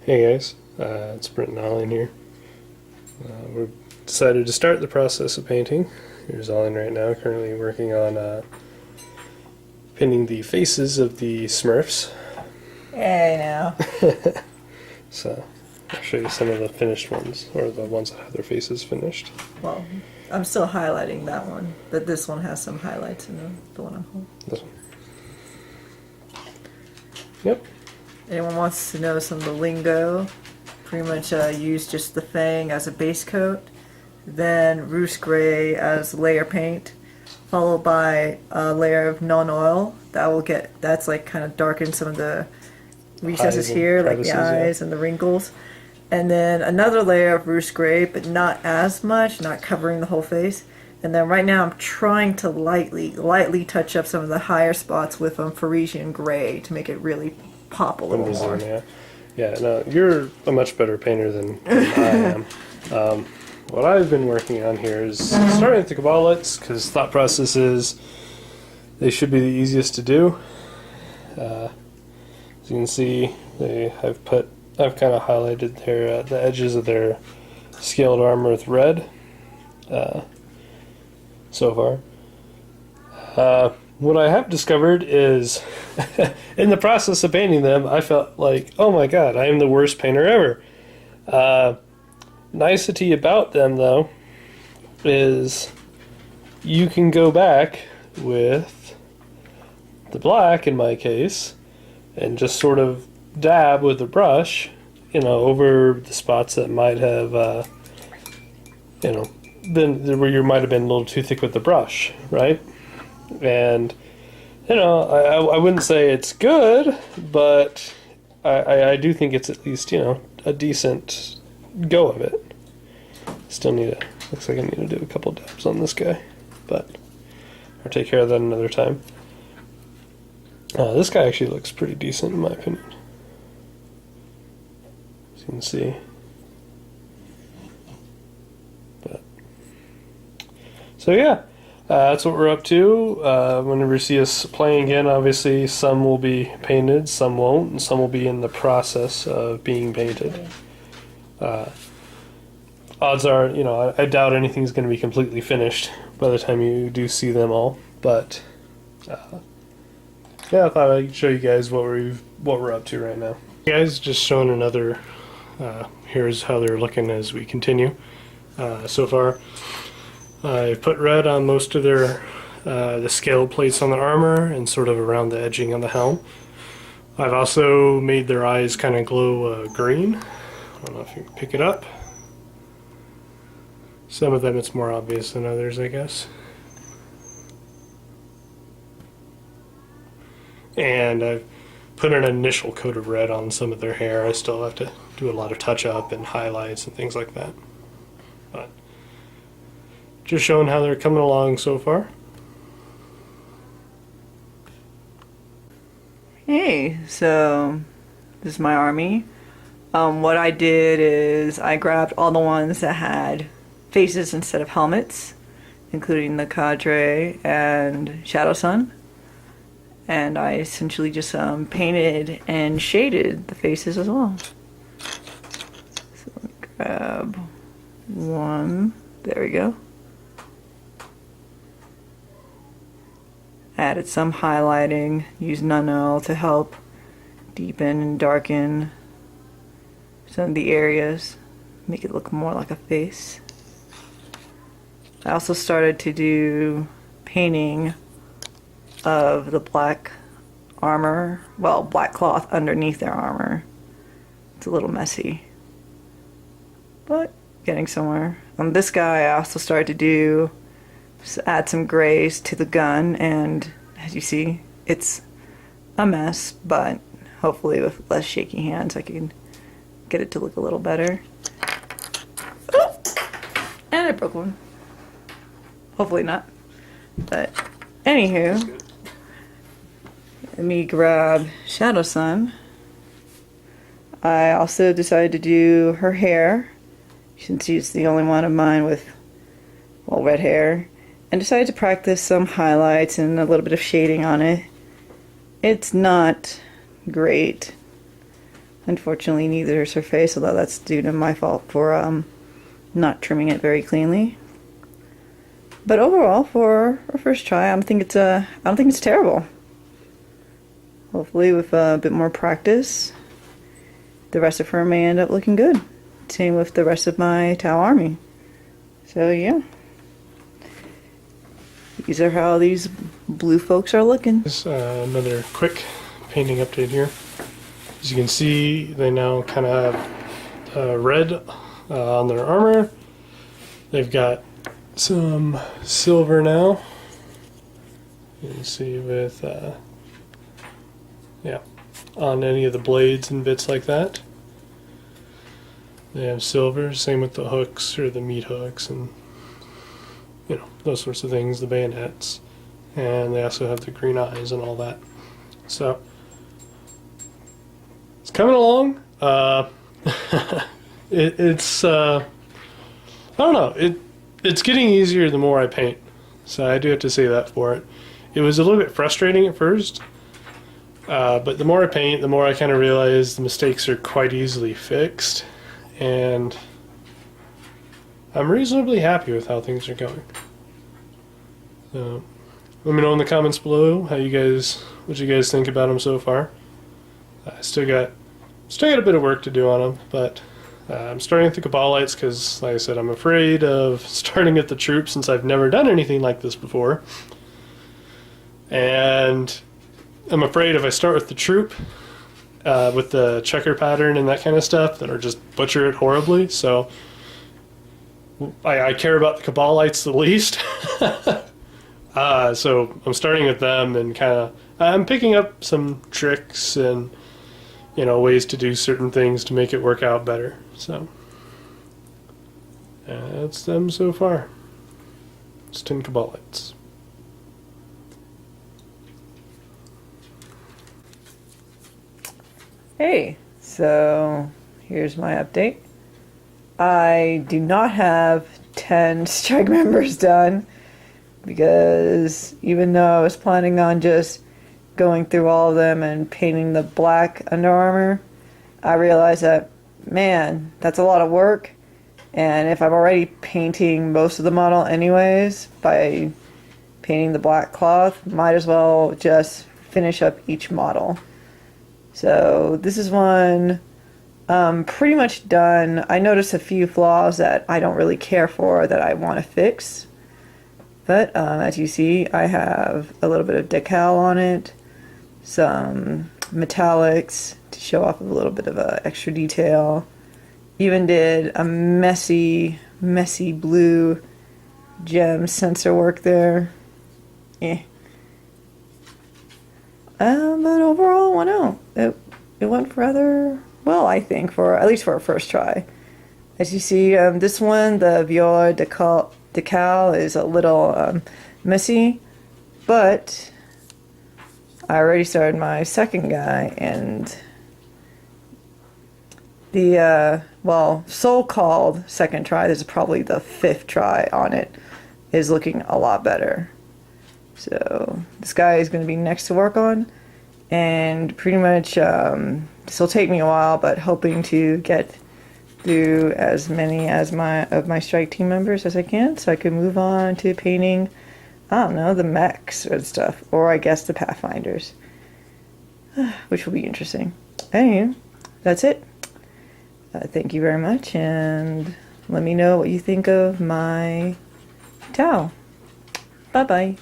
Hey guys, it's Brent and Alian here. We've decided to start the process of painting. Here's Alian right now, currently working on painting the faces of the Smurfs. Hey now. So, I'll show you some of the finished ones, or the ones that have their faces finished. Well, I'm still highlighting that one, but this one has some highlights in the one I'm holding. This one. Yep. Anyone wants to know some of the lingo? Pretty much use just the fang as a base coat, then roost gray as layer paint, followed by a layer of non-oil. That's like kind of darken some of the recesses here, like the eyes and the wrinkles. And then another layer of roost gray, but not as much, not covering the whole face. And then right now I'm trying to lightly touch up some of the higher spots with Parisian gray to make it really pop a little more. Yeah, no, you're a much better painter than I am. What I've been working on here is starting with the caballets, because thought process is they should be the easiest to do. As you can see, I've kind of highlighted their the edges of their scaled armor with red so far. What I have discovered is, in the process of painting them, I felt like, oh my god, I am the worst painter ever. Nicety about them, though, is you can go back with the black, in my case, and just sort of dab with a brush, over the spots that might have, been where you might have been a little too thick with the brush, right? And I wouldn't say it's good, but I do think it's at least a decent go of it. Still looks like I need to do a couple dabs on this guy, but I'll take care of that another time. This guy actually looks pretty decent in my opinion, as you can see. But so yeah. That's what we're up to. Whenever you see us playing again, obviously some will be painted, some won't, and some will be in the process of being painted. Odds are, I doubt anything's going to be completely finished by the time you do see them all. But yeah, I thought I'd show you guys what we're up to right now. Guys, just showing another. Here's how they're looking as we continue. So far, I put red on most of their the scale plates on the armor and sort of around the edging on the helm. I've also made their eyes kind of glow green. I don't know if you can pick it up. Some of them it's more obvious than others, I guess. And I've put an initial coat of red on some of their hair. I still have to do a lot of touch-up and highlights and things like that. But just showing how they're coming along so far. Hey, so this is my army. What I did is I grabbed all the ones that had faces instead of helmets, including the Cadre and Shadow Sun. And I essentially just painted and shaded the faces as well. So let me grab one. There we go. Added some highlighting, used non-oil to help deepen and darken some of the areas, make it look more like a face. I also started to do painting of the black armor, well, black cloth underneath their armor. It's a little messy, but getting somewhere. On this guy I also started to add some grays to the gun, and as you see, it's a mess, but hopefully with less shaky hands I can get it to look a little better. Oh! And I broke one. Hopefully not. But anywho, let me grab Shadow Sun. I also decided to do her hair, since she's the only one of mine with, well, red hair. And decided to practice some highlights and a little bit of shading on it. It's not great. Unfortunately, neither is her face, although that's due to my fault for not trimming it very cleanly. But overall, for our first try, I don't think it's terrible. Hopefully, with a bit more practice, the rest of her may end up looking good. Same with the rest of my Tau army. So yeah, these are how these blue folks are looking. Just another quick painting update here. As you can see, they now kind of have red on their armor. They've got some silver now. You can see with, yeah, on any of the blades and bits like that. They have silver, same with the hooks or the meat hooks and, you know, those sorts of things, the bayonets. And they also have the green eyes and all that. So, it's coming along. It's I don't know. It's getting easier the more I paint. So I do have to say that for it. It was a little bit frustrating at first, but the more I paint, the more I kind of realize the mistakes are quite easily fixed, and I'm reasonably happy with how things are going. So, let me know in the comments below what you guys think about them so far. I still got a bit of work to do on them, but I'm starting with the Cabalites because, like I said, I'm afraid of starting at the troop since I've never done anything like this before. And I'm afraid if I start with the troop, with the checker pattern and that kind of stuff, that I'll just butcher it horribly. So I care about the Cabalites the least. So I'm starting with them and I'm picking up some tricks and, you know, ways to do certain things to make it work out better. So that's them so far. It's 10 Cabalites. Hey, so here's my update. I do not have 10 strike members done because even though I was planning on just going through all of them and painting the black Under Armour, I realized that, man, that's a lot of work, and if I'm already painting most of the model anyways by painting the black cloth, might as well just finish up each model. So this is one pretty much done. I noticed a few flaws that I don't really care for that I want to fix, but as you see, I have a little bit of decal on it, some metallics to show off a little bit of extra detail. Even did a messy blue gem sensor work there. But overall it went out. It went rather well, I think, at least for a first try. As you see, this one, the Viola decal is a little messy, but I already started my second guy, and the, so-called second try, this is probably the 5th try on it, is looking a lot better. So this guy is going to be next to work on, and pretty much this will take me a while, but hoping to get through as many of my strike team members as I can, so I can move on to painting, I don't know, the mechs or stuff, or I guess the Pathfinders, which will be interesting. Anyway, that's it. Thank you very much, and let me know what you think of my Tau. Bye-bye.